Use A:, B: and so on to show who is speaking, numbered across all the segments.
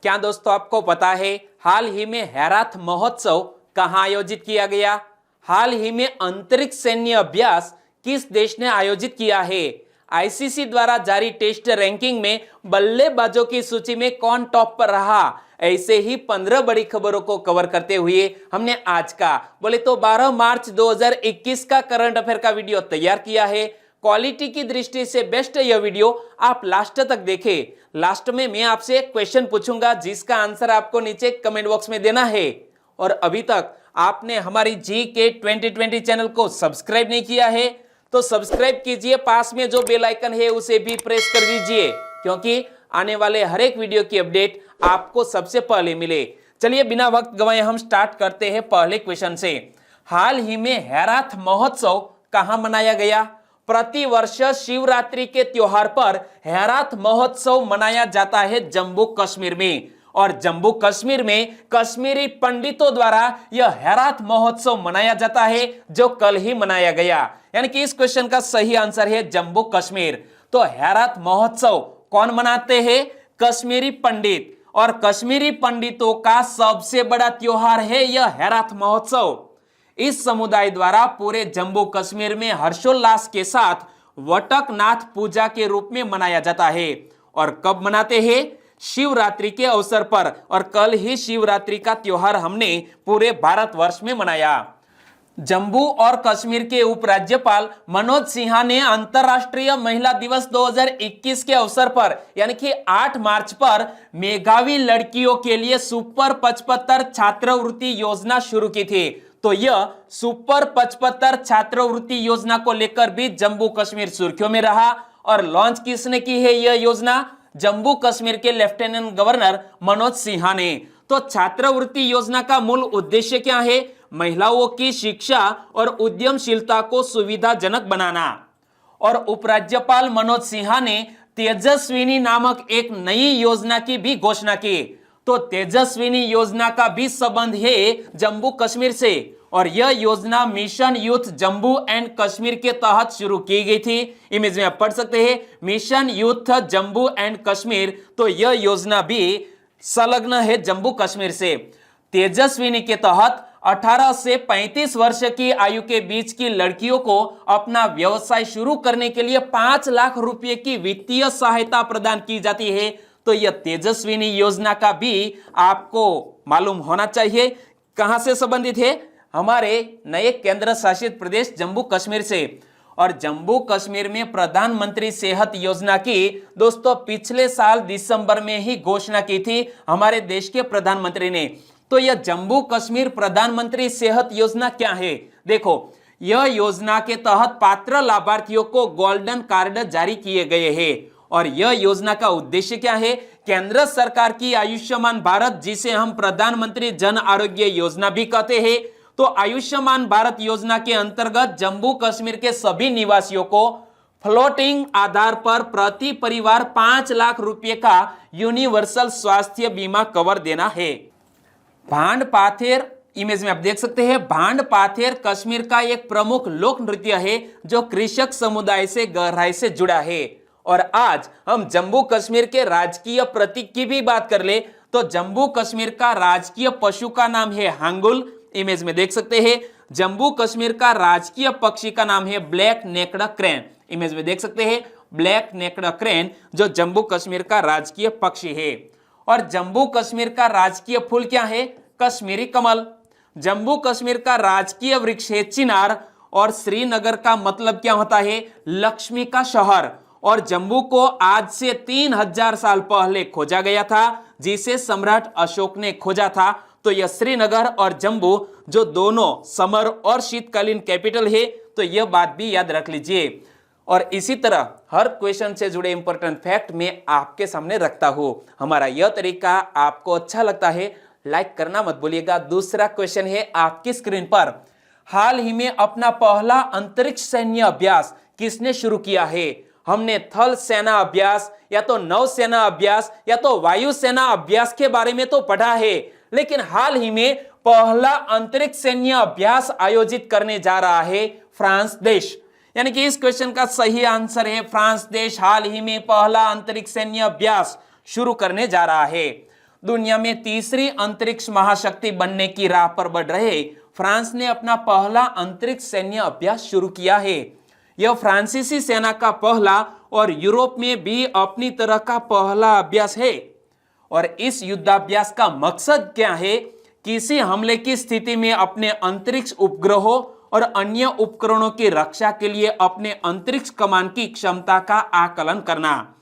A: क्या दोस्तों आपको पता है हाल ही में हेराथ महोत्सव कहां आयोजित किया गया? हाल ही में अंतरिक्ष सैन्य अभ्यास किस देश ने आयोजित किया है? आईसीसी द्वारा जारी टेस्ट रैंकिंग में बल्लेबाजों की सूची में कौन टॉप पर रहा? ऐसे ही 15 बड़ी खबरों को कवर करते हुए हमने आज का बोले तो 12 मार्च 2021 का करंट अफेयर का वीडियो तैयार किया है। क्वालिटी की दृष्टि से बेस्ट यह वीडियो आप लास्ट तक देखें। लास्ट में मैं आपसे एक क्वेश्चन पूछूंगा जिसका आंसर आपको नीचे कमेंट बॉक्स में देना है। और अभी तक आपने हमारी GK 2020 चैनल को सब्सक्राइब नहीं किया है तो सब्सक्राइब कीजिए, पास में जो बेल आइकन है उसे भी प्रेस कर दीजिए क्योंकि आने वाले हर एक वीडियो की अपडेट आपको सबसे पहले मिले। चलिए बिना वक्त गवाए हम स्टार्ट करते हैं पहले क्वेश्चन से। हाल ही में हेराथ महोत्सव कहां मनाया गया? प्रति वर्ष शिवरात्रि के त्योहार पर हेराथ महोत्सव मनाया जाता है जम्मू कश्मीर में, और जम्मू कश्मीर में कश्मीरी पंडितों द्वारा यह हेराथ महोत्सव मनाया जाता है जो कल ही मनाया गया। यानी कि इस क्वेश्चन का सही आंसर है जम्मू कश्मीर। तो हेराथ महोत्सव कौन मनाते हैं? कश्मीरी पंडित, और कश्मीरी पंडितों का सबसे बड़ा त्योहार है यह हेराथ महोत्सव। इस समुदाय द्वारा पूरे जम्मू कश्मीर में हर्षोल्लास के साथ वटकनाथ पूजा के रूप में मनाया जाता है। और कब मनाते हैं? शिवरात्रि के अवसर पर, और कल ही शिवरात्रि का त्योहार हमने पूरे भारतवर्ष में मनाया। जम्मू और कश्मीर के उपराज्यपाल मनोज सिन्हा ने अंतरराष्ट्रीय महिला दिवस 2021 के अवसर पर यानी कि 8 मार्च पर मेधावी लड़कियों के लिए सुपर 75 छात्रवृत्ति योजना शुरू की थी। तो यह सुपर 75 छात्रवृत्ति योजना को लेकर भी जम्मू कश्मीर सुर्खियों में रहा। और लॉन्च किसने की है यह योजना? जम्मू कश्मीर के लेफ्टिनेंट गवर्नर मनोज सिन्हा ने। तो छात्रवृत्ति योजना का मूल उद्देश्य क्या है? महिलाओं की शिक्षा और उद्यमशीलता को सुविधाजनक बनाना। और उपराज्यपाल मनोज सिन्हा ने तेजस्विनी नामक एक नई योजना की भी घोषणा की। तो तेजस्विनी योजना का भी संबंध है जम्मू कश्मीर से, और यह योजना mission youth Jammu and Kashmir के तहत शुरू की गई थी। इमेज में आप पढ़ सकते हैं mission youth Jammu and Kashmir. तो यह योजना भी संलग्न है जम्मू कश्मीर से। तेजस्विनी के तहत 18 से 35 वर्ष की आयु के बीच की लड़कियों को अपना व्यवसाय शुरू करने के लिए 5 लाख रुपए की वित्तीय सहायता प्रदान की जाती है। तो यह तेजस्विनी योजना का भी आपको मालूम होना चाहिए कहां से संबंधित है? हमारे नए केंद्र शासित प्रदेश जम्मू कश्मीर से। और जम्मू कश्मीर में प्रधानमंत्री सेहत योजना की दोस्तों पिछले साल दिसंबर में ही घोषणा की थी हमारे देश के प्रधानमंत्री ने। तो यह जम्मू कश्मीर प्रधानमंत्री सेहत योजना क्या है? देखो, यह योजना के तहत पात्र लाभार्थियों को गोल्डन कार्ड जारी किए गए हैं। और यह योजना का उद्देश्य क्या है? केंद्र सरकार की आयुष्मान भारत, जिसे हम प्रधानमंत्री जन आरोग्य योजना भी कहते हैं, तो आयुष्मान भारत योजना के अंतर्गत जम्मू कश्मीर के सभी निवासियों को फ्लोटिंग आधार पर प्रति परिवार 5 लाख रुपए का यूनिवर्सल स्वास्थ्य बीमा कवर देना है। भांड पाथेर, इमेज में आप देख सकते हैं, भांड पाथेर कश्मीर का एक प्रमुख लोक नृत्य है जो कृषक समुदाय से गहराई से जुड़ा है। और आज हम जम्मू कश्मीर के राजकीय प्रतीक की भी बात कर ले तो जम्मू कश्मीर का राजकीय पशु का नाम है हांगुल। इमेज में देख सकते हैं जम्मू कश्मीर का राजकीय पक्षी का नाम है ब्लैक नेक्ड क्रेन। इमेज में देख सकते हैं ब्लैक नेक्ड क्रेन जो जम्मू कश्मीर का राजकीय पक्षी है। और जम्मू कश्मीर का राजकीय फूल क्या है? कश्मीरी कमल। जम्मू कश्मीर का राजकीय वृक्ष है चिनार। और श्रीनगर का मतलब क्या होता है? लक्ष्मी का शहर। और जम्मू को आज से 3000 साल पहले खोजा गया था जिसे सम्राट अशोक ने खोजा था। तो यह श्रीनगर और जम्मू जो दोनों समर और शीतकालीन कैपिटल है, तो यह बात भी याद रख लीजिए। और इसी तरह हर क्वेश्चन से जुड़े इंपॉर्टेंट फैक्ट मैं आपके सामने रखता हूं। हमारा यह तरीका आपको अच्छा लगता है लाइक करना मत भूलिएगा। दूसरा क्वेश्चन है आपकी स्क्रीन पर, हाल ही में अपना पहला अंतरिक्ष सैन्य अभ्यास किसने शुरू किया है? हमने थल सेना अभ्यास या तो नौसेना अभ्यास या तो वायुसेना अभ्यास के बारे में तो पढ़ा है, लेकिन हाल ही में पहला अंतरिक्ष सैन्य अभ्यास आयोजित करने जा रहा है फ्रांस देश। यानी कि इस क्वेश्चन का सही आंसर है फ्रांस देश हाल ही में पहला अंतरिक्ष सैन्य अभ्यास शुरू करने जा रहा है। दुनिया में तीसरी अंतरिक्ष महाशक्ति बनने की राह पर बढ़ रहे फ्रांस ने अपना पहला अंतरिक्ष सैन्य अभ्यास शुरू किया है। यह फ्रांसीसी सेना का पहला और यूरोप में भी अपनी तरह का पहला अभ्यास है। और इस युद्धाभ्यास का मकसद क्या है? किसी हमले की स्थिति में अपने अंतरिक्ष उपग्रहों और अन्य उपकरणों की रक्षा के लिए अपने अंतरिक्ष कमान की क्षमता का आकलन करना।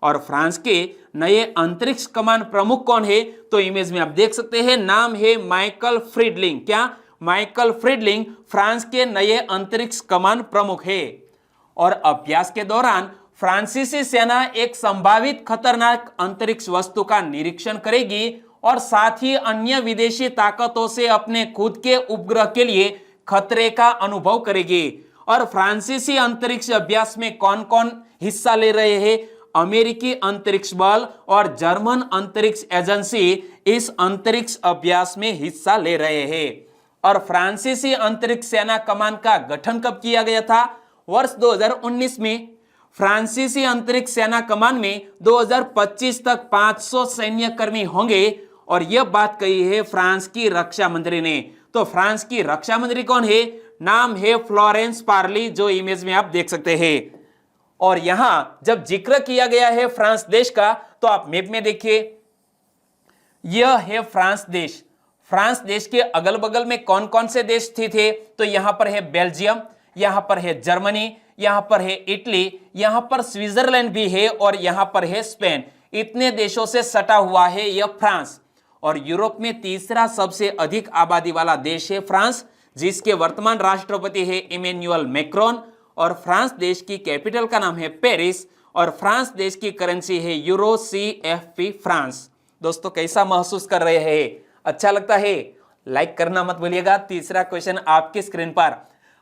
A: और फ्रांस के नए अंतरिक्ष कमान प्रमुख कौन है? तो इमेज में आप देख सकते हैं, नाम है माइकल फ्रीडलिंग। क्या? माइकल फ्रीडलिंग फ्रांस के नए अंतरिक्ष कमान प्रमुख है। और अभ्यास के दौरान फ्रांसीसी सेना एक संभावित खतरनाक अंतरिक्ष वस्तु का निरीक्षण करेगी और साथ ही अन्य विदेशी ताकतों से अपने खुद के उपग्रह के लिए खतरे का अनुभव करेगी। और फ्रांसीसी अंतरिक्ष अभ्यास में कौन कौन हिस्सा ले रहे हैं? अमेरिकी अंतरिक्ष बल और जर्मन अंतरिक्ष एजेंसी इस अंतरिक्ष अभ्यास में हिस्सा ले रहे हैं। और फ्रांसीसी अंतरिक्ष सेना कमान का गठन कब किया गया था? वर्ष 2019 में। फ्रांसीसी अंतरिक्ष सेना कमान में 2025 तक 500 सैन्य कर्मी होंगे और यह बात कही है फ्रांस की रक्षा मंत्री ने। तो फ्रांस की रक्षा मंत्री कौन है? नाम है फ्लोरेंस पार्ली, जो इमेज में आप देख सकते हैं। और यहां जब जिक्र किया गया है फ्रांस देश का, तो आप मैप में देखिए, यह है फ्रांस देश। फ्रांस देश के अगल बगल में कौन कौन से देश स्थित है? तो यहां पर है बेल्जियम, यहां पर है जर्मनी, यहां पर है इटली, यहां पर स्विट्जरलैंड भी है और यहां पर है स्पेन। इतने देशों से सटा हुआ है यह फ्रांस। और यूरोप में तीसरा सबसे अधिक आबादी वाला देश है फ्रांस, जिसके वर्तमान राष्ट्रपति है इमैनुअल मैक्रोन। और फ्रांस देश की कैपिटल का नाम है पेरिस और फ्रांस देश की करेंसी है यूरो CFP फ्रांस। दोस्तों, कैसा महसूस कर रहे हैं? अच्छा लगता है? लाइक करना मत भूलिएगा। तीसरा क्वेश्चन आपकी स्क्रीन पर,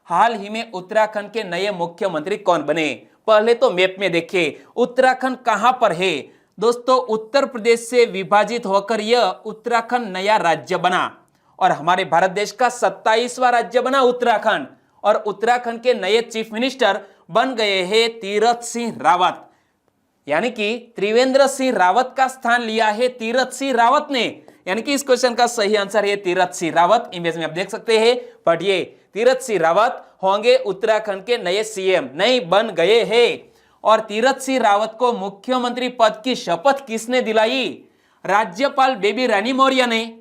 A: हाल ही में उत्तराखंड के नए मुख्यमंत्री कौन बने? पहले तो मैप में देखिए, उत्तराखंड कहां पर है? दोस्तों, उत्तर प्रदेश से विभाजित होकर यह उत्तराखंड नया राज्य बना और हमारे भारत देश का 27वां राज्य बना उत्तराखंड। और उत्तराखंड के नए चीफ मिनिस्टर बन गए हैं तीरथ सिंह रावत, यानी कि त्रिवेंद्र सिंह रावत का स्थान लिया है तीरथ सिंह रावत ने। यानी कि इस क्वेश्चन का सही आंसर है तीरथ सिंह रावत। इमेज में आप देख सकते हैं, पढ़िए, तीरथ सिंह रावत होंगे उत्तराखंड के नए CM, नहीं बन गए हैं। और तीरथ सिंह रावत को मुख्यमंत्री पद की शपथ किसने दिलाई? राज्यपाल बेबी रानी मौर्य ने।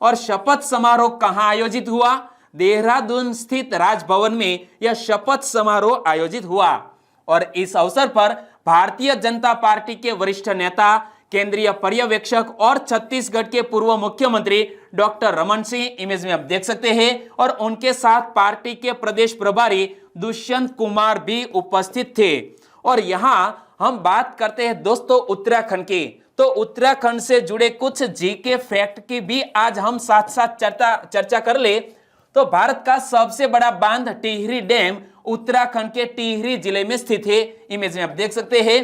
A: और शपथ समारोह कहां आयोजित हुआ? देहरादून स्थित राजभवन में यह शपथ समारोह आयोजित हुआ। और इस अवसर पर भारतीय जनता पार्टी के वरिष्ठ नेता, केंद्रीय पर्यवेक्षक और छत्तीसगढ़ के पूर्व मुख्यमंत्री डॉक्टर रमन सिंह, इमेज में आप देख सकते हैं, और उनके साथ पार्टी के प्रदेश प्रभारी दुष्यंत कुमार भी उपस्थित थे। और यहां हम बात करते हैं दोस्तों उत्तराखंड की, तो उत्तराखंड से जुड़े कुछ जीके फैक्ट की भी आज हम साथ साथ चर्चा कर ले। तो भारत का सबसे बड़ा बांध टिहरी डैम उत्तराखंड के टिहरी जिले में स्थित है। इमेज में आप देख सकते हैं।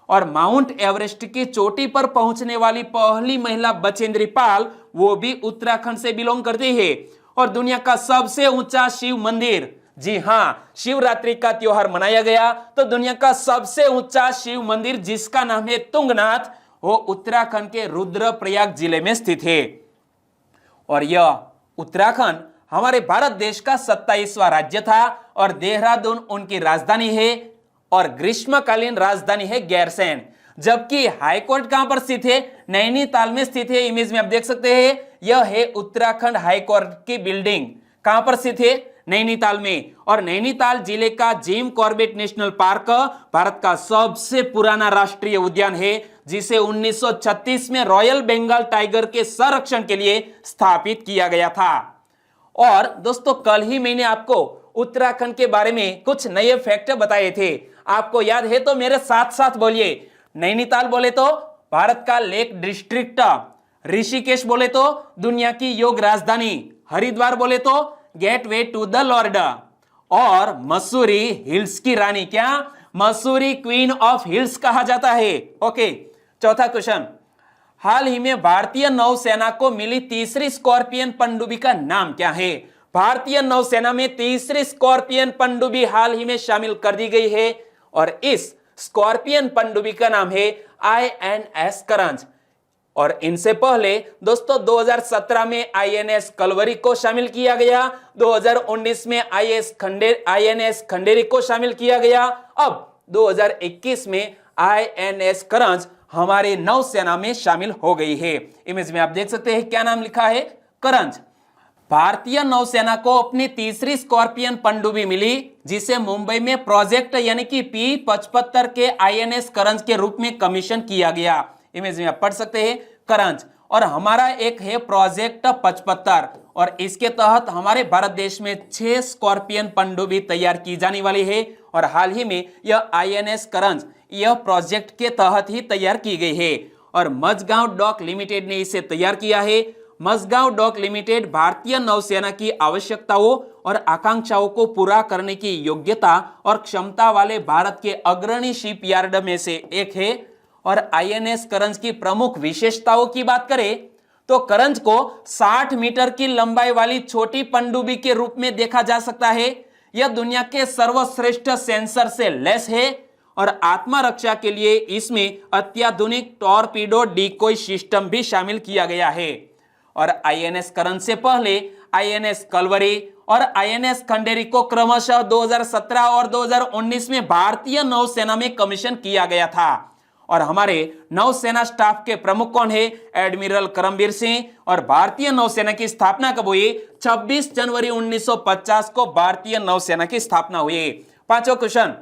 A: और माउंट एवरेस्ट की चोटी पर पहुंचने वाली पहली महिला बचेंद्री पाल, वो भी उत्तराखंड से बिलोंग करती है। और दुनिया का सबसे ऊंचा शिव मंदिर, जी हां, शिवरात्रि का त्योहार मनाया गया तो दुनिया का सबसे ऊंचा शिव मंदिर जिसका नाम है तुंगनाथ, वो उत्तराखंड के रुद्रप्रयाग जिले में स्थित है। और यह उत्तराखंड हमारे भारत देश का 27वां राज्य था और देहरादून उनकी राजधानी है और ग्रीष्मकालीन राजधानी है गैरसैंण। जबकि हाईकोर्ट कहां पर स्थित है? नैनीताल में स्थित है। इमेज में आप देख सकते हैं, यह है उत्तराखंड हाईकोर्ट की बिल्डिंग। कहां पर स्थित है? नैनीताल में। और नैनीताल जिले का Jim Corbett national park Bharat का सबसे पुराना राष्ट्रीय उद्यान है, जिसे 1936 में रॉयल बंगाल टाइगर के संरक्षण के लिए स्थापित किया गया था। और दोस्तों, कल ही मैंने आपको उत्तराखंड के बारे में कुछ नए फैक्ट बताए थे, आपको याद है तो मेरे साथ साथ बोलिए। नैनीताल बोले तो भारत का लेक डिस्ट्रिक्ट, ऋषिकेश बोले तो दुनिया की योग राजधानी, हरिद्वार बोले तो गेटवे टू द लॉर्ड, और मसूरी हिल्स की रानी, क्या मसूरी क्वीन ऑफ हिल्स कहा जाता है। ओके, चौथा क्वेश्चन, हाल ही में भारतीय नौसेना को मिली तीसरी स्कॉर्पियन पनडुब्बी का नाम क्या है? भारतीय नौसेना में तीसरी स्कॉर्पियन पनडुब्बी हाल ही में शामिल कर दी गई है और इस स्कॉर्पियन पनडुब्बी का नाम है INS करंज। और इनसे पहले दोस्तों 2017 में आईएनएस कलवरी को शामिल किया गया, 2019 में आईएनएस खंडेरी को शामिल किया गया, अब 2021 में आईएनएस करंज हमारे नौसेना में शामिल हो गई है। इमेज में आप देख सकते हैं क्या नाम लिखा है, करंज। भारतीय नौसेना को अपनी तीसरी स्कॉर्पियन पनडुब्बी मिली, जिसे मुंबई में प्रोजेक्ट यानी कि P-75 के आईएनएस करंज के रूप में कमीशन किया गया। इमेज में आप पढ़ सकते हैं करंज, और हमारा एक है प्रोजेक्ट 75, और इसके तहत हमारे भारत देश में 6 स्कॉर्पियन पनडुब्बी तैयार की जाने वाली है। और हाल ही में यह आईएनएस करंज यह प्रोजेक्ट के तहत ही तैयार की गई है, और मझगांव डॉक लिमिटेड ने इसे तैयार किया है। मझगांव डॉक लिमिटेड भारतीय नौसेना की आवश्यकताओं और आकांक्षाओं को पूरा करने की योग्यता और क्षमता वाले भारत के अग्रणी शिपयार्ड में से एक है। और आईएनएस करंज की प्रमुख विशेषताओं की बात करें तो करंज को 60 मीटर की लंबाई वाली छोटी पनडुब्बी के रूप में देखा जा सकता है। यह दुनिया के सर्वश्रेष्ठ सेंसर से लैस है, और आत्मरक्षा के लिए इसमें अत्याधुनिक टॉर्पीडो डिकोय सिस्टम भी शामिल किया गया है। और आईएनएस करंज से पहले आईएनएस कलवरी और आईएनएस खंडेरी को क्रमशः 2017 और 2019 में भारतीय नौसेना में कमीशन किया गया था। और हमारे नौसेना स्टाफ के प्रमुख कौन है, एडमिरल करमबीर सिंह। और भारतीय नौसेना की स्थापना कब हुई, 26 जनवरी 1950 को भारतीय नौसेना की स्थापना हुई। पांचवा क्वेश्चन,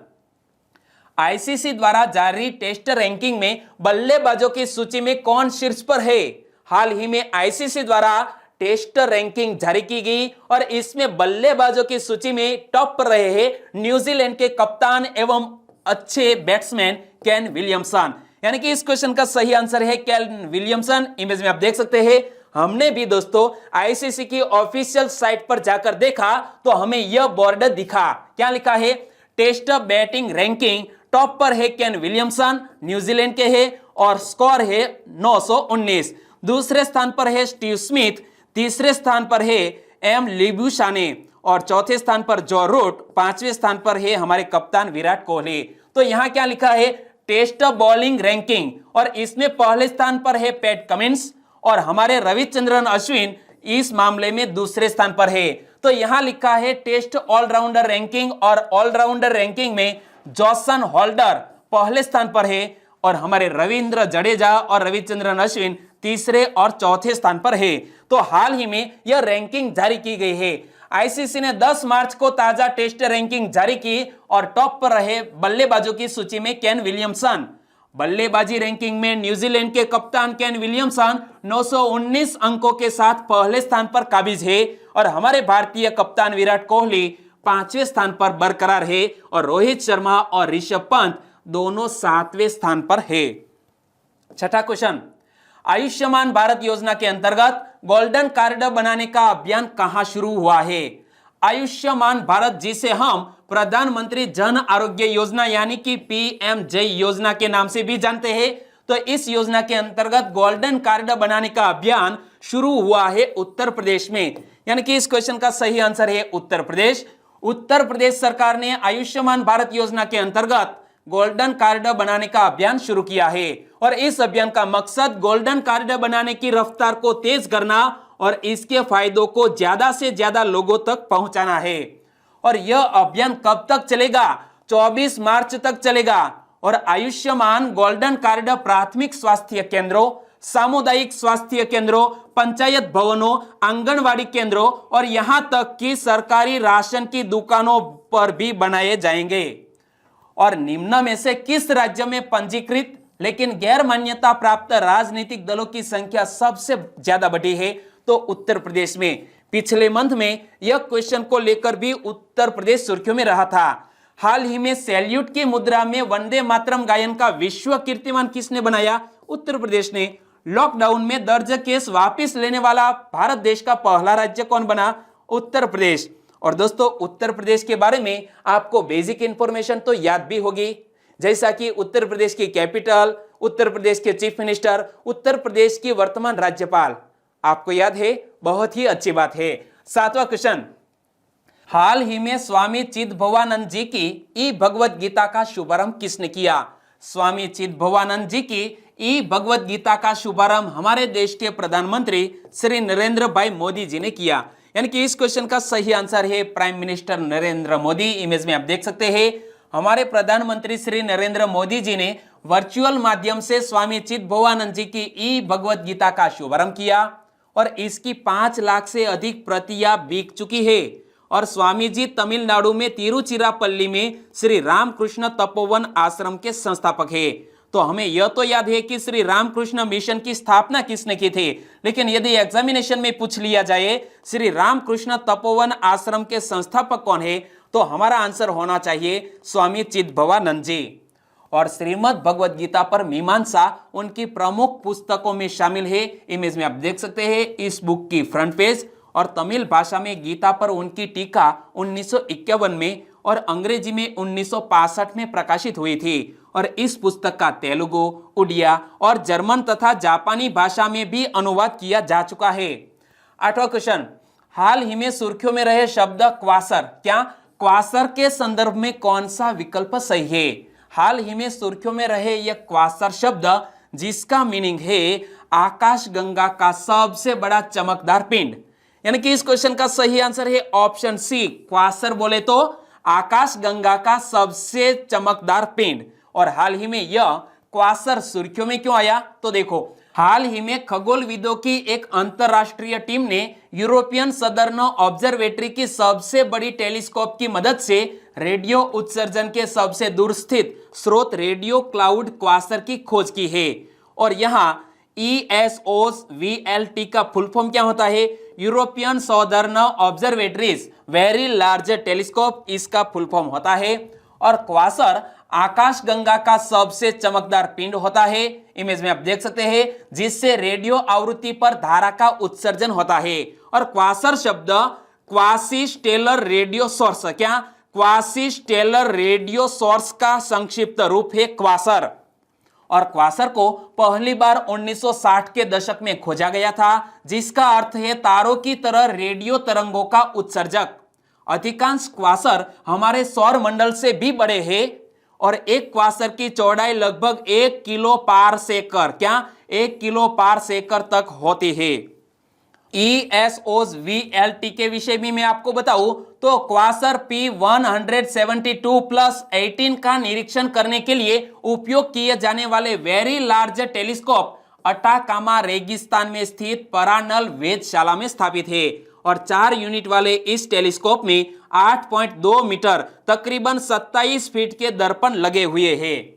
A: आईसीसी द्वारा जारी टेस्ट रैंकिंग में बल्लेबाजों की सूची में कौन शीर्ष पर है। हाल ही में आईसीसी द्वारा टेस्ट रैंकिंग जारी की गई, और इसमें बल्लेबाजों की सूची में टॉप पर रहे हैं न्यूजीलैंड के कप्तान एवं अच्छे बैट्समैन केन विलियमसन। यानी कि इस क्वेश्चन का सही आंसर है केन विलियमसन। इमेज में आप देख सकते हैं। हमने भी दोस्तों आईसीसी की ऑफिशियल साइट पर जाकर देखा तो हमें यह बोर्ड दिखा, क्या लिखा है, टेस्ट बैटिंग रैंकिंग टॉप पर है केन विलियमसन, न्यूजीलैंड के है, और स्कोर है 919। दूसरे स्थान पर है स्टीव स्मिथ, तीसरे स्थान पर है एम लिब्यूशाने, और चौथे स्थान पर जो रूट, पांचवें स्थान पर है हमारे कप्तान विराट कोहली। तो यहां क्या लिखा है, टेस्ट बॉलिंग रैंकिंग, और इसमें पहले स्थान पर है पैट कमिंस, और हमारे रविचंद्रन अश्विन इस मामले में दूसरे स्थान पर है। तो यहां लिखा है टेस्ट ऑलराउंडर रैंकिंग, और ऑलराउंडर रैंकिंग में जॉसन होल्डर पहले स्थान पर है, और हमारे रविंद्र जडेजा और रविचंद्रन अश्विन तीसरे और चौथे स्थान पर है। तो हाल ही में यह रैंकिंग जारी की गई है। आईसीसी ने 10 मार्च को ताजा टेस्ट रैंकिंग जारी की, और टॉप पर रहे बल्लेबाजों की सूची में केन विलियमसन। बल्लेबाजी रैंकिंग में न्यूजीलैंड के कप्तान केन विलियमसन 919 अंकों के साथ पहले स्थान पर काबिज है, और हमारे भारतीय कप्तान विराट कोहली 5वें स्थान पर बरकरार है, और रोहित शर्मा और ऋषभ पंत दोनों 7वें स्थान पर है। छठा क्वेश्चन, आयुष्मान भारत योजना के अंतर्गत गोल्डन कार्ड बनाने का अभियान कहां शुरू हुआ है। आयुष्मान भारत, जिसे हम प्रधानमंत्री जन आरोग्य योजना यानी कि पीएमजे योजना के नाम से भी जानते हैं, तो इस योजना के अंतर्गत गोल्डन कार्ड बनाने का अभियान शुरू हुआ है उत्तर प्रदेश में। यानी कि इस क्वेश्चन का सही आंसर है उत्तर प्रदेश। उत्तर प्रदेश सरकार ने आयुष्मान भारत योजना के अंतर्गत गोल्डन कार्ड बनाने का अभियान शुरू किया है, और इस अभियान का मकसद गोल्डन कार्ड बनाने की रफ्तार को तेज करना और इसके फायदों को ज्यादा से ज्यादा लोगों तक पहुंचाना है। और यह अभियान कब तक चलेगा, 24 मार्च तक चलेगा। और आयुष्मान गोल्डन कार्ड प्राथमिक स्वास्थ्य केंद्रों, सामुदायिक स्वास्थ्य केंद्रों, पंचायत भवनों, आंगनवाड़ी केंद्रों और यहां तक कि सरकारी राशन की दुकानों पर भी बनाए जाएंगे। और निम्न में से किस राज्य में पंजीकृत लेकिन गैर मान्यता प्राप्त राजनीतिक दलों की संख्या सबसे ज्यादा बढ़ी है, तो उत्तर प्रदेश में। पिछले मंथ में यह क्वेश्चन को लेकर भी उत्तर प्रदेश सुर्खियों में रहा था। हाल ही में सैल्यूट की मुद्रा में वंदे मातरम गायन का विश्व कीर्तिमान किसने बनाया, उत्तर प्रदेश ने। लॉकडाउन में दर्ज केस वापस लेने वाला भारत देश का पहला राज्य कौन बना, उत्तर प्रदेश। और दोस्तों उत्तर प्रदेश के बारे में आपको बेसिक इंफॉर्मेशन तो याद भी होगी, जैसा कि उत्तर प्रदेश की कैपिटल, उत्तर प्रदेश के चीफ मिनिस्टर, उत्तर प्रदेश की वर्तमान राज्यपाल आपको याद है, बहुत ही अच्छी बात है। 7वां क्वेश्चन, हाल ही में स्वामी चिदभवानंद जी की ई भगवत गीता का शुभारंभ किसने किया। स्वामी चिदभवानंद जी की ई भगवत गीता का शुभारंभ हमारे देश के प्रधानमंत्री श्री नरेंद्र भाई मोदी जी ने किया। यानी कि इस क्वेश्चन का सही आंसर है prime minister Narendra Modi. Image में आप देख सकते हैं हमारे प्रधानमंत्री श्री नरेंद्र मोदी जी ने वर्चुअल माध्यम से स्वामी चिदभवानंद जी की ई भगवत गीता का शुभारंभ किया और इसकी 5 लाख से अधिक प्रतियां बिक चुकी है। और स्वामी जी तमिलनाडु में तिरुचिरापल्ली में श्री रामकृष्ण तपोवन आश्रम के संस्थापक है। तो हमें यह तो याद है कि श्री रामकृष्ण मिशन की स्थापना किसने की थी, लेकिन यदि एग्जामिनेशन में पूछ लिया जाए श्री रामकृष्ण तपोवन आश्रम के संस्थापक कौन है, तो हमारा आंसर होना चाहिए स्वामी चिदभवानंद जी। और श्रीमद् भगवद गीता पर मीमांसा उनकी प्रमुख पुस्तकों में शामिल है। इमेज में आप देख सकते हैं इस बुक की फ्रंट पेज। और तमिल भाषा में गीता पर उनकी टीका 1951 में और अंग्रेजी में 1965 में प्रकाशित हुई थी। और इस पुस्तक का तेलुगु, उड़िया और जर्मन तथा जापानी भाषा में भी अनुवाद किया जा चुका है। 8वां क्वेश्चन, हाल ही में सुर्खियों में रहे शब्द क्वासर, क्या क्वासर के संदर्भ में कौन सा विकल्प सही है? हाल ही में सुर्खियों में रहे यह क्वासर शब्द जिसका मीनिंग है आकाश गंगा का सबसे बड़ा चमकदार पिंड। यानी कि इस क्वेश्चन का सही आंसर है ऑप्शन सी, क्वासर बोले तो आकाश गंगा का सबसे चमकदार पिंड। और हाल ही में यह क्वासर सुर्खियों में क्यों आया, तो देखो हाल ही में खगोलविदों की एक अंतरराष्ट्रीय टीम ने यूरोपियन सदर्न ऑब्जर्वेटरी की सबसे बड़ी टेलीस्कोप की मदद से रेडियो उत्सर्जन के सबसे दूर स्थित स्रोत रेडियो क्लाउड क्वासर की खोज की है। और यहाँ ESOVLT का फुल फॉर्म क्या होता है? European southern observatories very large telescope, इसका फुल फॉर्म होता है। और क्वासर आकाश गंगा का सबसे चमकदार पिंड होता है। इमेज में आप देख सकते हैं जिससे रेडियो आवृत्ति पर धारा का उत्सर्जन होता है। और क्वासर शब्द क्वासी स्टेलर रेडियो सोर्स, क्या क्वासी स्टेलर रेडियो सोर्स का संक्षिप्त रूप है क्वासर। और क्वासर को पहली बार 1960 के दशक में खोजा गया था, जिसका अर्थ है तारों की तरह रेडियो तरंगों का उत्सर्जक। अधिकांश क्वासर हमारे सौर मंडल से भी बड़े हैं और एक क्वासर की चौड़ाई लगभग 1 किलो पारसेकर, क्या 1 किलो पारसेकर तक होती है। ESOVLT के विषय में मैं आपको बताऊं तो क्वासर P172+18 का निरीक्षण करने के लिए उपयोग किए जाने वाले वेरी लार्ज टेलीस्कोप अटाकामा रेगिस्तान में स्थित परानल वेधशाला में स्थापित है। और 4 यूनिट वाले इस टेलीस्कोप में 8.2 मीटर तकरीबन 27 फीट के दर्पण लगे हुए हैं।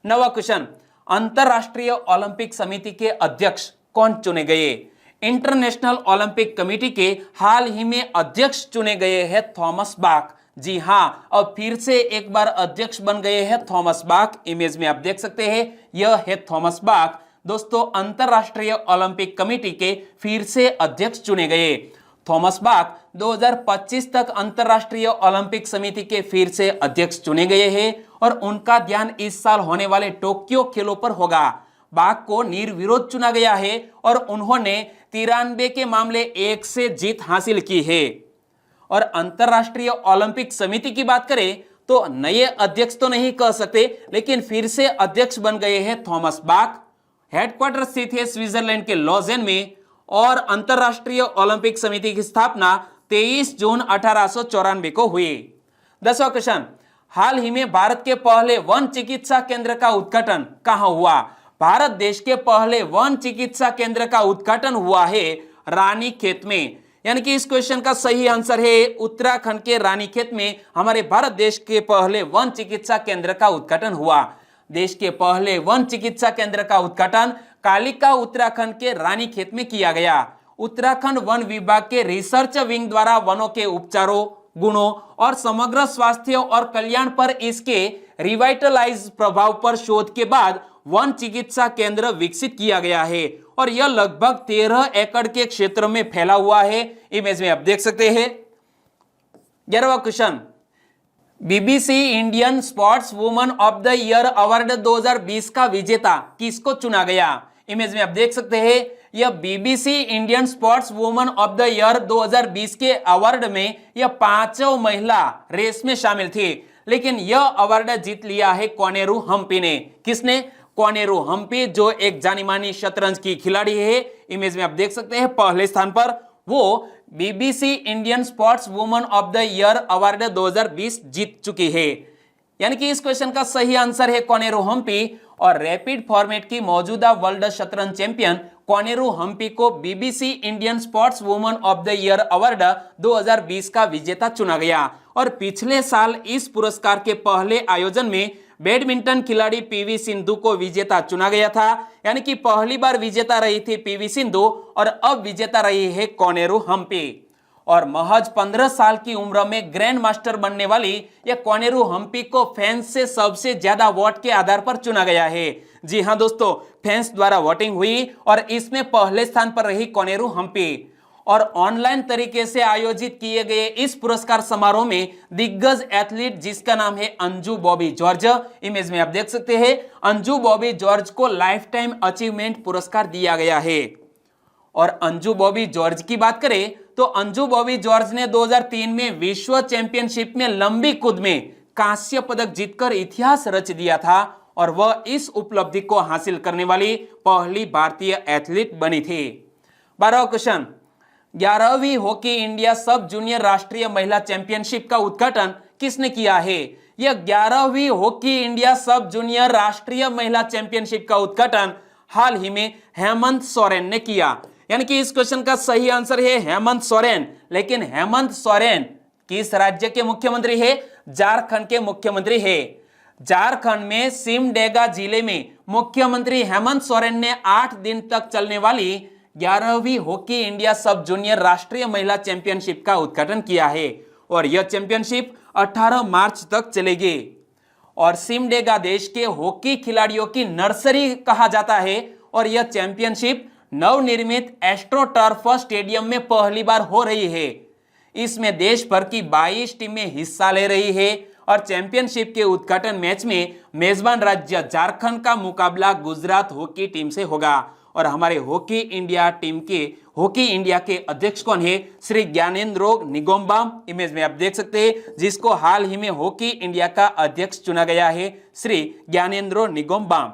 A: 9वां क्वेश्चन, अंतरराष्ट्रीय ओलंपिक समिति के अध्यक्ष कौन चुने गए? इंटरनेशनल ओलंपिक कमेटी के हाल ही में अध्यक्ष चुने गए हैं थॉमस बाक। जी हाँ, अब फिर से एक बार अध्यक्ष बन गए हैं थॉमस बाक। इमेज में आप देख सकते हैं यह है थॉमस बाक। दोस्तों, अंतरराष्ट्रीय ओलंपिक कमेटी के फिर से अध्यक्ष चुने गए। थॉमस बाक 2025 तक अंतरराष्ट्रीय ओलंपिक समिति के फिर से अध्यक्ष चुने गए हैं और उनका ध्यान इस साल होने वाले टोक्यो खेलों पर होगा। बाक को निर्विरोध चुना गया है और उन्होंने 93 के मामले 1 से जीत हासिल की है। और अंतरराष्ट्रीय ओलंपिक समिति की बात करें तो नए अध्यक्ष तो नहीं कह सकते, लेकिन फिर से अध्यक्ष बन गए हैं थॉमस बाक। हेडक्वार्टर स्थित है स्विट्जरलैंड के लॉजेन में और अंतरराष्ट्रीय ओलंपिक समिति की स्थापना 23 जून 1894 को हुई। 10वां क्वेश्चन, हाल ही में भारत के पहले वन चिकित्सा केंद्र का उद्घाटन कहां हुआ? भारत देश के पहले वन चिकित्सा केंद्र का उद्घाटन हुआ है रानीखेत में। यानी कि इस क्वेश्चन का सही आंसर है उत्तराखंड के रानीखेत में हमारे भारत देश के पहले वन चिकित्सा केंद्र का उद्घाटन हुआ। देश के पहले वन चिकित्सा केंद्र का उद्घाटन कालिका उत्तराखंड के रानीखेत में किया गया। उत्तराखंड वन विभाग के रिसर्च विंग द्वारा वनों के उपचारों, गुणों और समग्र स्वास्थ्य और कल्याण पर इसके रिवाइटलाइज प्रभाव पर शोध के बाद वन चिकित्सा केंद्र विकसित किया गया है और यह लगभग 13 एकड़ के क्षेत्र में फैला हुआ है। इमेज में आप देख सकते हैं। 11वां question, BBC Indian sports woman of the year award 2020 का विजेता किसको चुना गया? इमेज में आप देख सकते हैं यह BBC Indian sports woman of the year 2020 के अवार्ड में यह 5 महिला रेस में शामिल थी, लेकिन यह अवार्ड जीत लिया है कोनेरू हम्पी ने। किसने? कोनेरू हम्पी, जो एक जानी मानी शतरंज की खिलाड़ी है। इमेज में आप देख सकते हैं पहले स्थान पर वो BBC Indian sports woman of the year award 2020 जीत चुकी है। यानी कि इस क्वेश्चन का सही आंसर है कोनेरू हम्पी। और रैपिड फॉर्मेट की मौजूदा वर्ल्ड शतरंज चैंपियन कोनेरू हम्पी को BBC Indian sports woman of the year award 2020 का विजेता चुना गया। और पिछले साल इस पुरस्कार के पहले आयोजन में बैडमिंटन खिलाड़ी पीवी सिंधु को विजेता चुना गया था। यानी कि पहली बार विजेता रही थी पीवी सिंधु और अब विजेता रही है कोनेरू हम्पी। और महज 15 साल की उम्र में ग्रैंड मास्टर बनने वाली यह कोनेरू हम्पी को फैंस से सबसे ज्यादा वोट के आधार पर चुना गया है। जी हां दोस्तों, फैंस द्वारा वोटिंग हुई और इसमें पहले स्थान पर रही कोनेरू हम्पी। और ऑनलाइन तरीके से आयोजित किए गए इस पुरस्कार समारोह में दिग्गज एथलीट जिसका नाम है अंजू बॉबी जॉर्ज, इमेज में आप देख सकते हैं अंजू बॉबी जॉर्ज को लाइफ टाइम अचीवमेंट पुरस्कार दिया गया है। और अंजू बॉबी जॉर्ज की बात करें तो अंजू बॉबी जॉर्ज ने 2003 में विश्व चैंपियनशिप में लंबी कूद में कांस्य पदक जीतकर इतिहास रच दिया था और वह इस उपलब्धि को हासिल करने वाली पहली भारतीय एथलीट बनी थी। 12वां क्वेश्चन, 11वीं हॉकी इंडिया सब जूनियर राष्ट्रीय महिला चैंपियनशिप का उद्घाटन किसने किया है? यह 11वीं हॉकी इंडिया सब जूनियर राष्ट्रीय महिला चैंपियनशिप का उद्घाटन हाल ही में हेमंत सोरेन ने किया। यानी कि इस क्वेश्चन का सही आंसर है हेमंत सोरेन। लेकिन हेमंत सोरेन किस राज्य के मुख्यमंत्री है? झारखंड के मुख्यमंत्री है। झारखंड में सिमडेगा जिले में मुख्यमंत्री हेमंत सोरेन ने 8 दिन तक चलने वाली 11वीं हॉकी इंडिया सब जूनियर राष्ट्रीय महिला चैंपियनशिप का उद्घाटन किया है और यह चैंपियनशिप 18 मार्च तक चलेगी। और सिमडेगा देश के हॉकी खिलाड़ियों की नर्सरी कहा जाता है और यह चैंपियनशिप नवनिर्मित एस्ट्रो टर्फ स्टेडियम में पहली बार हो रही है। इसमें देश भर की 22 टीमें हिस्सा ले रही है और चैंपियनशिप के उद्घाटन मैच में मेजबान राज्य झारखंड का मुकाबला गुजरात हॉकी टीम से होगा। और हमारे हॉकी इंडिया के अध्यक्ष कौन है? श्री ज्ञानेंद्रो निगोम्बाम, इमेज में आप देख सकते हैं, जिसको हाल ही में हॉकी इंडिया का अध्यक्ष चुना गया है, श्री ज्ञानेंद्रो निगोम्बाम।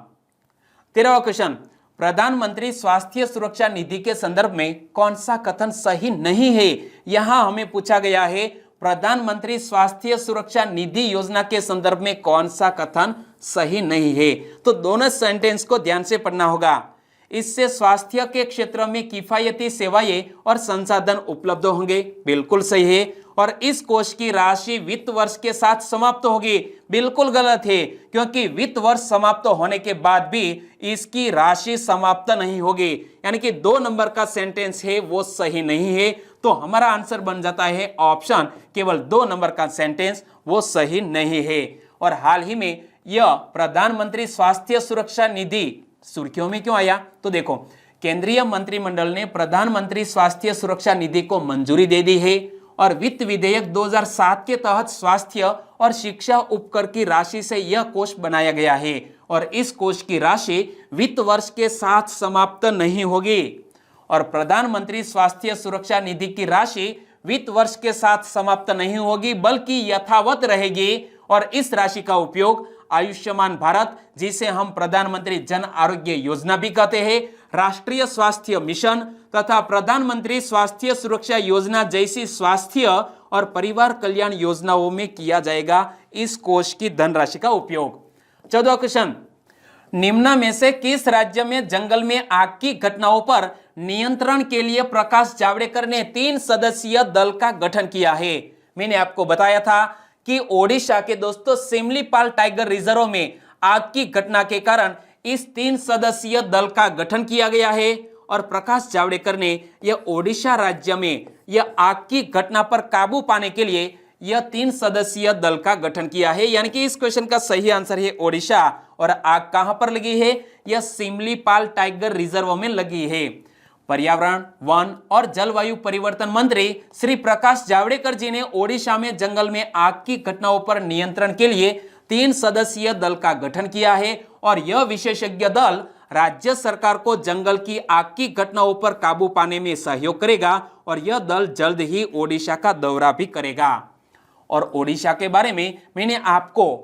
A: 13वां क्वेश्चन, प्रधानमंत्री स्वास्थ्य सुरक्षा निधि के संदर्भ में कौन सा कथन सही नहीं है? यहां हमें पूछा गया है प्रधानमंत्री स्वास्थ्य सुरक्षा निधि योजना के संदर्भ में कौन सा कथन सही नहीं है। तो दोनों सेंटेंस को ध्यान से पढ़ना होगा। इससे स्वास्थ्य के क्षेत्र में किफायती सेवाएं और संसाधन उपलब्ध होंगे, बिल्कुल सही है। और इस कोष की राशि वित्त वर्ष के साथ समाप्त होगी, बिल्कुल गलत है, क्योंकि वित्त वर्ष समाप्त होने के बाद भी इसकी राशि समाप्त नहीं होगी। यानी कि 2 नंबर का सेंटेंस है वो सही नहीं है। तो हमारा आंसर बन जाता है ऑप्शन, केवल 2 नंबर का सेंटेंस वो सही नहीं है। और हाल ही में यह प्रधानमंत्री स्वास्थ्य सुरक्षा निधि सुर्खियों में क्यों आया? तो देखो, केंद्रीय मंत्रिमंडल ने प्रधानमंत्री स्वास्थ्य सुरक्षा निधि को मंजूरी दे दी है और वित्त विधेयक 2007 के तहत स्वास्थ्य और शिक्षा उपकर की राशि से यह कोष बनाया गया है और इस कोष की राशि वित्त वर्ष के साथ समाप्त नहीं होगी। और प्रधानमंत्री स्वास्थ्य सुरक्षा निधि की राशि वित्त वर्ष के साथ समाप्त नहीं होगी, बल्कि यथावत रहेगी। और इस राशि का उपयोग आयुष्मान भारत, जिसे हम प्रधानमंत्री जन आरोग्य योजना भी कहते हैं, राष्ट्रीय स्वास्थ्य मिशन तथा प्रधानमंत्री स्वास्थ्य सुरक्षा योजना जैसी स्वास्थ्य और परिवार कल्याण योजनाओं में किया जाएगा इस कोष की धनराशि का उपयोग। 14वां क्वेश्चन, निम्न में से किस राज्य में जंगल में आग की घटनाओं पर नियंत्रण के लिए प्रकाश जावड़ेकर ने 3 सदस्यीय दल का गठन किया है? मैंने आपको बताया था कि ओडिशा के दोस्तों सिमलीपाल टाइगर रिजर्व में आग की घटना के कारण इस 3 सदस्यीय दल का गठन किया गया है और प्रकाश जावड़ेकर ने यह ओडिशा राज्य में यह आग की घटना पर काबू पाने के लिए यह 3 सदस्यीय दल का गठन किया है। यानी कि इस क्वेश्चन का सही आंसर है ओडिशा। और आग कहां पर लगी है? यह सिमलीपाल टाइगर रिजर्व में लगी है। पर्यावरण, वन और जलवायु परिवर्तन मंत्री श्री प्रकाश जावड़ेकर जी ने ओडिशा में जंगल में आग की घटनाओं पर नियंत्रण के लिए 3 सदस्यीय दल का गठन किया है और यह विशेषज्ञ दल राज्य सरकार को जंगल की आग की घटनाओं पर काबू पाने में सहयोग करेगा और यह दल जल्द ही ओडिशा का दौरा भी करेगा। और ओडिशा के बारे में मैंने आपको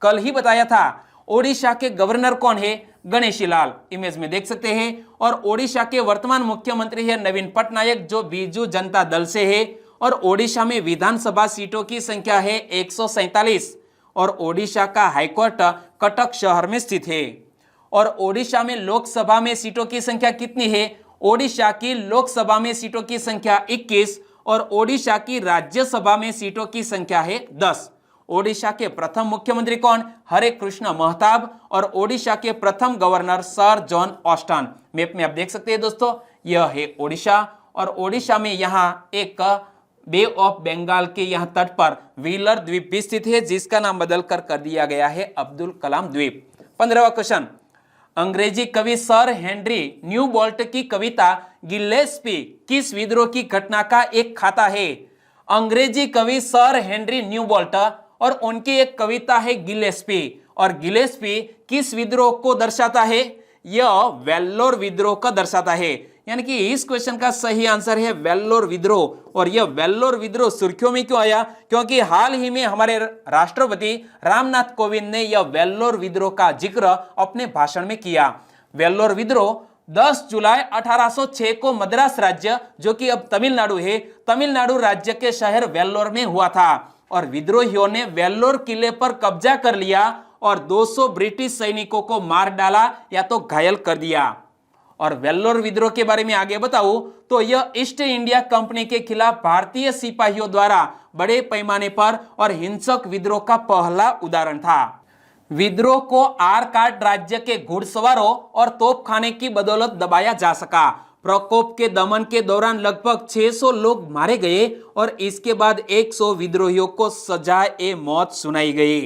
A: कल ही बताया था। ओडिशा के गवर्नर कौन है? गणेशी लाल, इमेज में देख सकते हैं। और ओडिशा के वर्तमान मुख्यमंत्री है नवीन पटनायक, जो बीजू जनता दल से है। और ओडिशा में विधानसभा सीटों की संख्या है 147 और ओडिशा का हाईकोर्ट कटक शहर में स्थित है। और ओडिशा में लोकसभा में सीटों की संख्या कितनी है? ओडिशा की लोकसभा में सीटों की संख्या 21 और ओडिशा की राज्यसभा में सीटों की संख्या है 10। ओडिशा के प्रथम मुख्यमंत्री कौन? हरे कृष्ण महताब। और ओडिशा के प्रथम governor sir John Austin. Map में आप देख सकते हैं दोस्तों, यह है ओडिशा। और ओडिशा में यहाँ एक बे ऑफ बंगाल के यहाँ तट पर व्हीलर द्वीप भी स्थित है, जिसका नाम बदलकर कर दिया गया है अब्दुल कलाम द्वीप। 15वां क्वेश्चन, अंग्रेजी कवि सर हेनरी न्यूबोल्ट की कविता गिलेस्पी किस विद्रोह की घटना का एक खाता है? अंग्रेजी कवि सर हेनरी न्यूबोल्ट और उनकी एक कविता है गिलेस्पी। और गिलेस्पी किस विद्रोह को दर्शाता है? यह वेल्लोर विद्रोह का दर्शाता है। यानी कि इस क्वेश्चन का सही आंसर है वेल्लोर विद्रोह। और यह वेल्लोर विद्रोह सुर्खियों में क्यों आया? क्योंकि हाल ही में हमारे राष्ट्रपति रामनाथ कोविंद ने यह वेल्लोर विद्रोह का जिक्र अपने भाषण में किया। वेल्लोर विद्रोह 10 जुलाई 1806 को मद्रास राज्य, जो कि अब तमिलनाडु है, तमिलनाडु राज्य के शहर वेल्लोर में हुआ था। और विद्रोहियों ने वेल्लोर किले पर कब्जा कर लिया और 200 ब्रिटिश सैनिकों को मार डाला या तो घायल कर दिया। और वेल्लोर विद्रोह के बारे में आगे बताऊं तो यह ईस्ट इंडिया कंपनी के खिलाफ भारतीय सिपाहियों द्वारा बड़े पैमाने पर और हिंसक विद्रोह का पहला उदाहरण था। विद्रोह को आरकाट राज्य के घुड़सवारों और तोपखाने की बदौलत दबाया जा सका। प्रकोप के दमन के दौरान लगभग 600 लोग मारे गए और इसके बाद 100 विद्रोहियों को सजाए मौत सुनाई गई।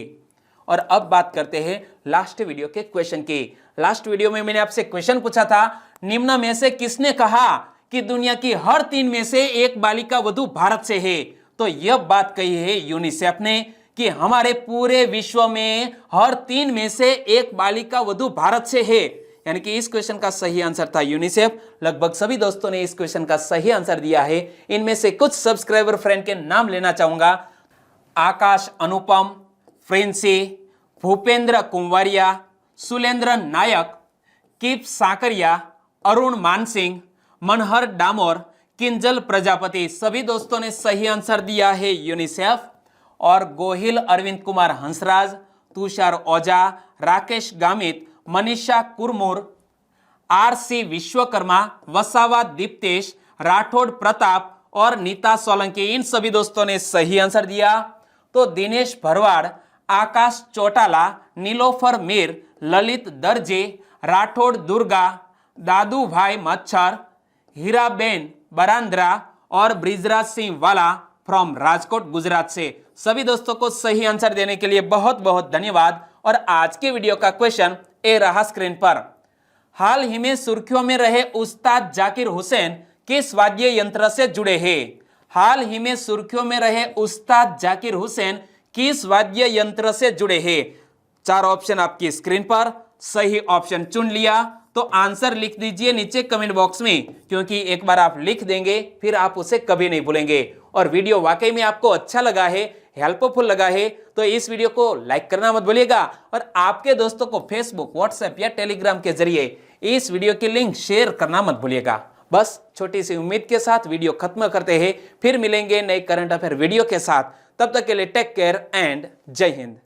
A: और अब बात करते हैं लास्ट वीडियो के क्वेश्चन की। लास्ट वीडियो में मैंने आपसे क्वेश्चन पूछा था, निम्न में से किसने कहा कि दुनिया की हर 3 में से एक बालिका वधु भारत से है? तो यह बात कही है यूनिसेफ ने कि हमारे पूरे विश्व में हर 3 में से एक बालिका वधु भारत से है। यानी कि इस क्वेश्चन का सही आंसर था यूनिसेफ। लगभग सभी दोस्तों ने इस क्वेश्चन का सही आंसर दिया है। इनमें से कुछ सब्सक्राइबर फ्रेंड के नाम लेना चाहूंगा। आकाश अनुपम, फ्रेंसी, भूपेंद्र कुंवरिया, सुलेंद्र नायक, कीप साकरिया, अरुण मानसिंह, मनहर डामोर, किंजल प्रजापति, सभी दोस्तों ने सही आंसर दिया है यूनिसेफ। और गोहिल अरविंद कुमार हंसराज, तुषार ओझा, राकेश गामित, मनीषा कुरमुर, आरसी विश्वकर्मा, वसावा दीप्तेश, राठौड़ प्रताप और नीता सोलंकी, इन सभी दोस्तों ने सही आंसर दिया। तो दिनेश भरवाड़, आकाश चौटाला, नीलोफर मीर, ललित दर्जे, राठौड़ दुर्गा, दादू भाई मच्छर, हीराबेन बरांद्रा और ब्रिजराज सिंह वाला फ्रॉम राजकोट गुजरात से, सभी दोस्तों को सही आंसर देने के लिए बहुत बहुत धन्यवाद। और आज के वीडियो का क्वेश्चन ए रहा स्क्रीन पर। हाल ही में सुर्खियों में रहे उस्ताद जाकिर हुसैन किस वाद्य यंत्र से जुड़े हैं? हाल ही में सुर्खियों में रहे उस्ताद जाकिर हुसैन किस वाद्य यंत्र से जुड़े हैं? 4 ऑप्शन आपकी स्क्रीन पर। सही ऑप्शन चुन लिया तो आंसर लिख दीजिए नीचे कमेंट बॉक्स में, क्योंकि एक बार आप लिख देंगे फिर आप उसे कभी नहीं भूलेंगे। और वीडियो वाकई में आपको अच्छा लगा है, हेल्पफुल लगा है, तो इस वीडियो को लाइक करना मत भूलिएगा। और आपके दोस्तों को फेसबुक, व्हाट्सएप या टेलीग्राम के जरिए इस वीडियो की लिंक शेयर करना मत भूलिएगा। बस छोटी सी उम्मीद के साथ वीडियो खत्म करते हैं, फिर मिलेंगे नए करंट अफेयर वीडियो के साथ। तब तक के लिए टेक केयर एंड जय हिंद।